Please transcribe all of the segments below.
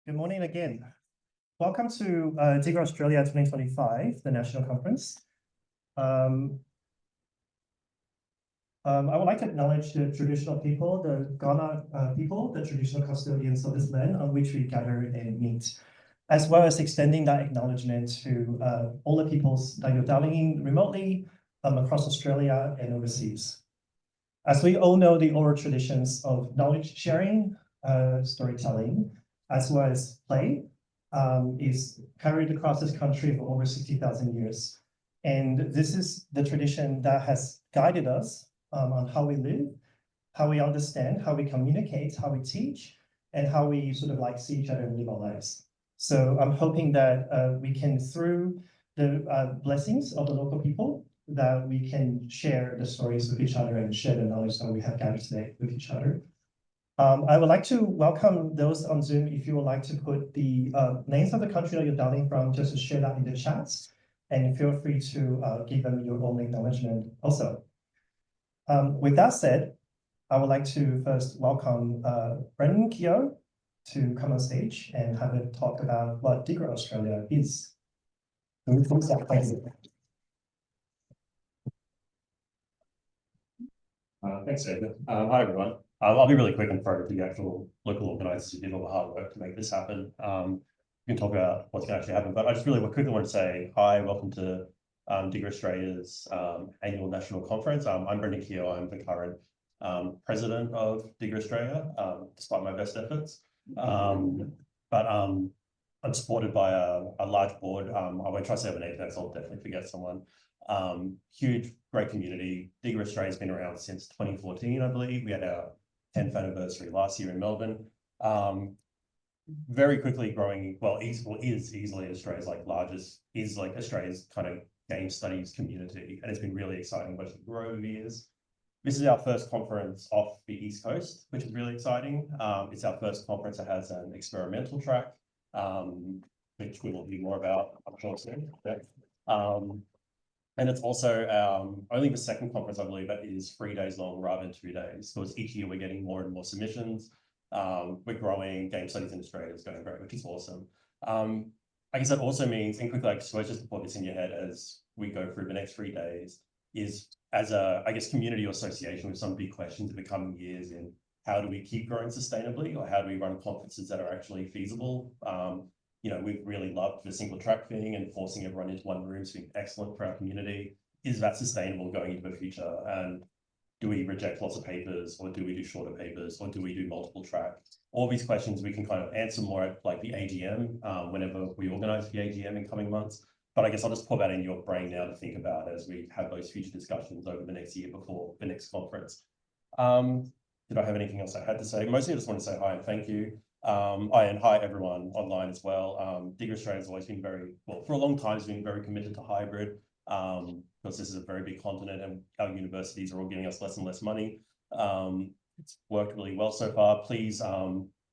Good morning again. Welcome to DiGRA Australia 2025, the national conference. I would like to acknowledge the traditional people, the Kaurna people, the traditional custodians of this land on which we gather and meet, as well as extending that acknowledgement to all the peoples that you're dialing in remotely across Australia and overseas. As we all know, the oral traditions of knowledge sharing, storytelling, as well as play, is carried across this country for over 60,000 years. And this is the tradition that has guided us on how we live, how we understand, how we communicate, how we teach, and how we sort of like see each other and live our lives. So I'm hoping that we can, through the blessings of the local people, that we can share the stories with each other and share the knowledge that we have gathered today with each other. I would like to welcome those on Zoom. If you would like to put the names of the country that you're dialing from, just to share that in the chats, and feel free to give them your own acknowledgement also. With that said, I would like to first welcome Brendan Keogh to come on stage and have a talk about what DiGRA Australia is. Thanks, David. Hi, everyone. I'll be really quick and throw to the actual local organisers who did all the hard work to make this happen. We can talk about what's going to actually happen, but I just really quickly want to say hi, welcome to DiGRA Australia's annual national conference. I'm Brendan Keogh. I'm the current president of DiGRA Australia, despite my best efforts. But I'm supported by a large board. I won't try to say over name, I'll definitely forget someone. Huge, great community. DiGRA Australia's been around since 2014, I believe. We had our 10th anniversary last year in Melbourne. Very quickly growing, well, is easily Australia's Australia's kind of game studies community, and it's been really exciting watching it grow over the years. This is our first conference off the East Coast, which is really exciting. It's our first conference that has an experimental track, which we will hear more about, I'm sure, soon. Yeah. And it's also only the second conference, I believe, that is 3 days long rather than 2 days. Because each year we're getting more and more submissions. We're growing. Game studies in Australia is going great, which is awesome. I guess that also means, and quickly, so just to put this in your head as we go through the next 3 days, is as a, I guess, community or association with some big questions in the coming years in how do we keep growing sustainably, or how do we run conferences that are actually feasible? You know, we've really loved the single track thing and forcing everyone into one room has been excellent for our community. Is that sustainable going into the future? And do we reject lots of papers, or do we do shorter papers, or do we do multiple track? All these questions we can kind of answer more at like the AGM, whenever we organize the AGM in coming months. But I guess I'll just put that in your brain now to think about as we have those future discussions over the next year before the next conference. Did I have anything else I had to say? Mostly I just want to say hi and thank you. And hi everyone online as well. DiGRA Australia has always been very, well, for a long time, has been very committed to hybrid, because this is a very big continent and our universities are all giving us less and less money. It's worked really well so far. Please,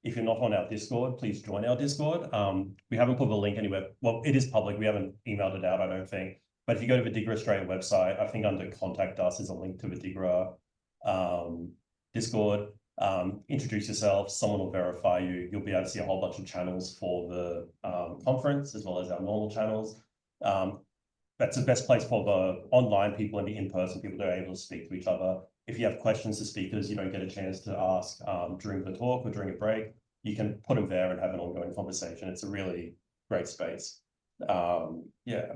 if you're not on our Discord, please join our Discord. We haven't put the link anywhere. Well, it is public. We haven't emailed it out, I don't think. But if you go to the DiGRA Australia website, I think under contact us is a link to the DiGRA Discord. Introduce yourself, someone will verify you. You'll be able to see a whole bunch of channels for the conference, as well as our normal channels. That's the best place for the online people and the in-person people that are able to speak to each other. If you have questions to speakers you don't get a chance to ask during the talk or during a break, you can put them there and have an ongoing conversation. It's a really great space. Yeah,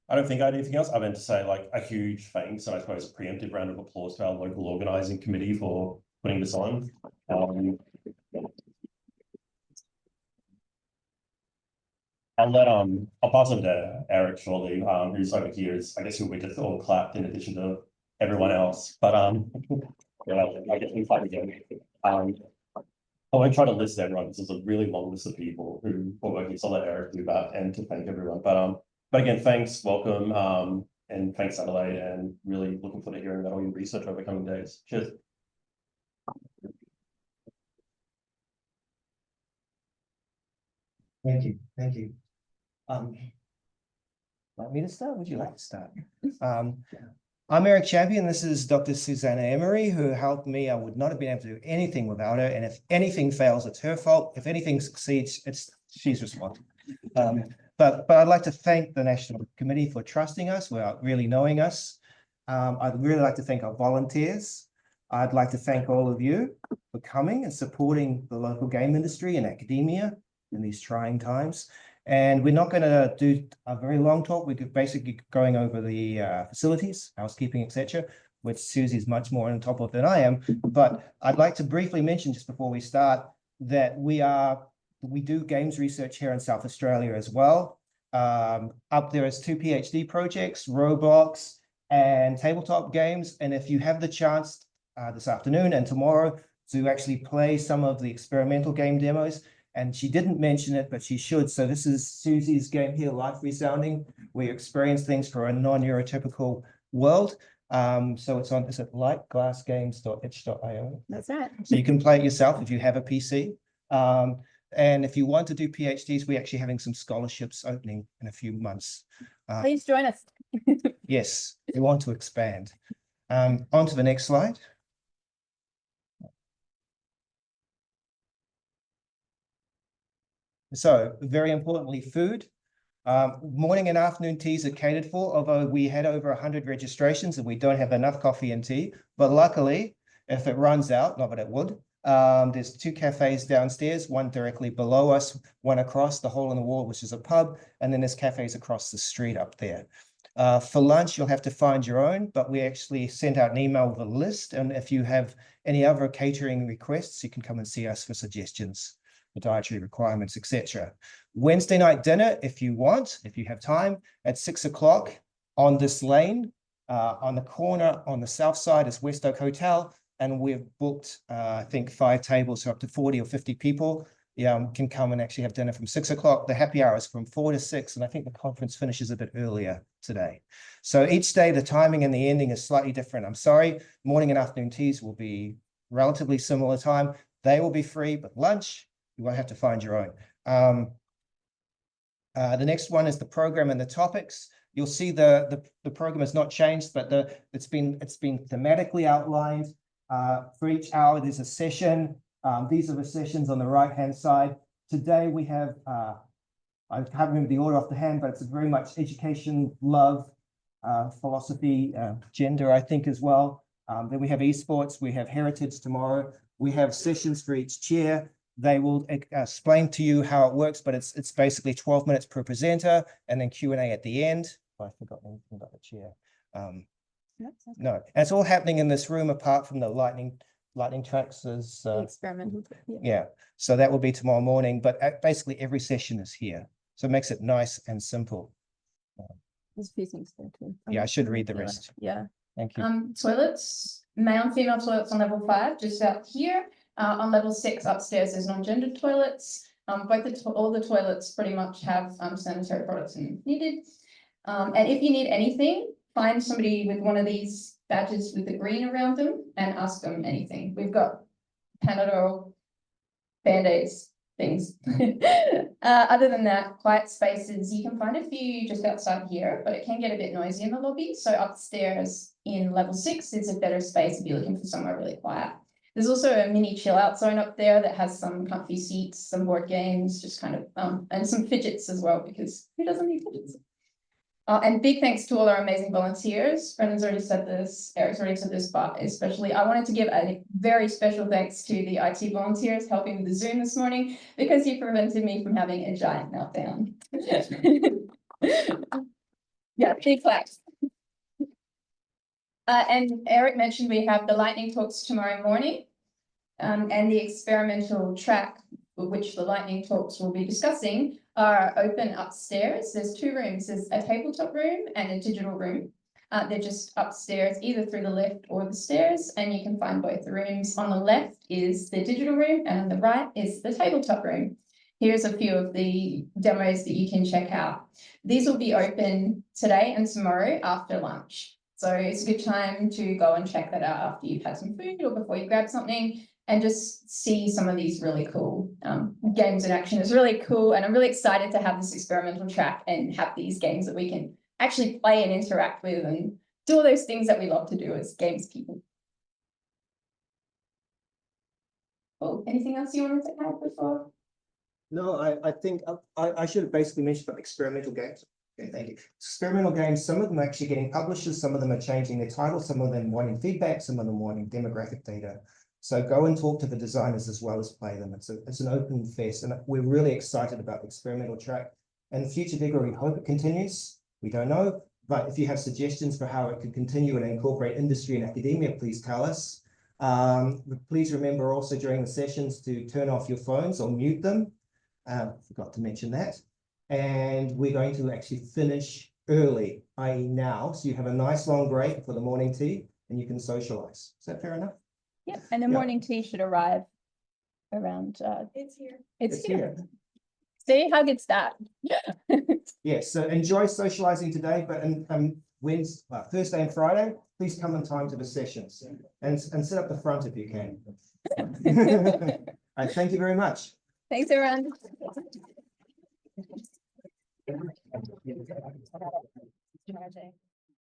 I don't think I had anything else other than to say like a huge thanks, and I suppose a preemptive round of applause to our local organising committee for putting this on. I'll pass on to Eric shortly, who's over here. I guess he'll be just all clapped in addition to everyone else. But yeah, I guess we fight again. I won't try to list everyone because there's a really long list of people who are working, so I'll let Eric do that and to thank everyone. But again, thanks, welcome, and thanks Adelaide, and really looking forward to hearing about all your research over the coming days. Cheers. Thank you. Thank you. Want me to start? Would you like to start? I'm Eric Champion. This is Dr. Susanna Emery, who helped me. I would not have been able to do anything without her. And if anything fails, it's her fault. If anything succeeds, it's she's responding. But I'd like to thank the National Committee for trusting us, without really knowing us. I'd really like to thank our volunteers. I'd like to thank all of you for coming and supporting the local game industry and academia in these trying times. And we're not going to do a very long talk. We're basically going over the facilities, housekeeping, etc., which Susie's much more on top of than I am. But I'd like to briefly mention just before we start that we do games research here in South Australia as well. Up there is 2 PhD projects, Roblox and tabletop games. And if you have the chance this afternoon and tomorrow to actually play some of the experimental game demos, and she didn't mention it, but she should. So this is Susie's game here, Life Resounding, where you experience things for a non-neurotypical world. So it's at lightglassgames.itch.io. That's right. So you can play it yourself if you have a PC. And if you want to do PhDs, we're actually having some scholarships opening in a few months. Please join us. Yes, we want to expand. On to the next slide. So very importantly, food. Morning and afternoon teas are catered for, although we had over 100 registrations and we don't have enough coffee and tea. But luckily, if it runs out, not that it would, there's 2 cafes downstairs, one directly below us, one across the hole in the wall, which is a pub, and then there's cafes across the street up there. For lunch, you'll have to find your own, but we actually sent out an email with a list. And if you have any other catering requests, you can come and see us for suggestions, for dietary requirements, etc. Wednesday night dinner, if you have time, at 6 o'clock on this lane, on the corner on the south side is West Oak Hotel. And we've booked, I think, 5 tables, so up to 40 or 50 people can come and actually have dinner from 6 o'clock. The happy hour is from 4 to 6, and I think the conference finishes a bit earlier today. So each day, the timing and the ending is slightly different. I'm sorry, morning and afternoon teas will be relatively similar time. They will be free, but lunch, you won't have to find your own. The next one is the program and the topics. You'll see the program has not changed, but it's been thematically outlined. For each hour, there's a session. These are the sessions on the right-hand side. Today we have, I can't remember the order off the hand, but it's very much education, love, philosophy, gender, I think, as well. Then we have esports, we have heritage tomorrow. We have sessions for each chair. They will explain to you how it works, but it's basically 12 minutes per presenter and then Q&A at the end. I forgot anything about the chair. No, and it's all happening in this room apart from the lightning tracks. Is Experimental. yeah, so that will be tomorrow morning, but basically every session is here. So it makes it nice and simple. There's a few things there too. Yeah, I should read the rest. Yeah. Thank you. Toilets, male and female toilets on level 5, just out here. On level 6 upstairs, there's non-gendered toilets. All the toilets pretty much have sanitary products needed. And if you need anything, find somebody with one of these badges with the green around them and ask them anything. We've got Panadol, Band-Aids, things. Other than that, quiet spaces, you can find a few just outside here, but it can get a bit noisy in the lobby. So upstairs in level 6 is a better space if you're looking for somewhere really quiet. There's also a mini chill out zone up there that has some comfy seats, some board games, just kind of, and some fidgets as well, because who doesn't need fidgets? And big thanks to all our amazing volunteers. Brendan's already said this, Eric's already said this, but especially I wanted to give a very special thanks to the IT volunteers helping with the Zoom this morning, because you prevented me from having a giant meltdown. Yeah, big claps. And Eric mentioned we have the lightning talks tomorrow morning, and the experimental track which the lightning talks will be discussing are open upstairs. There's 2 rooms. There's a tabletop room and a digital room. They're just upstairs, either through the lift or the stairs, and you can find both the rooms. On the left is the digital room, and on the right is the tabletop room. Here's a few of the demos that you can check out. These will be open today and tomorrow after lunch. So it's a good time to go and check that out after you've had some food or before you grab something, and just see some of these really cool games in action. It's really cool, and I'm really excited to have this experimental track and have these games that we can actually play and interact with and do all those things that we love to do as games people. Oh, anything else you wanted to add before? No, I think I should have basically mentioned about experimental games. Okay, thank you. Experimental games, some of them are actually getting publishers, some of them are changing their title, some of them wanting feedback, some of them wanting demographic data. So go and talk to the designers as well as play them. It's an open fest, and we're really excited about the experimental track. And the future DiGRA, we hope it continues. We don't know, but if you have suggestions for how it could continue and incorporate industry and academia, please tell us. Please remember also during the sessions to turn off your phones or mute them. Forgot to mention that. And we're going to actually finish early, i.e. now. So you have a nice long break for the morning tea and you can socialize. Is that fair enough? Yep, and the Yeah. morning tea should arrive around, It's here. it's here. See how good start. Yes, so enjoy socializing today, but Wednesday, Thursday and Friday, please come on time to the sessions and sit up the front if you can. Thank you very much. Thanks, everyone. Tragic.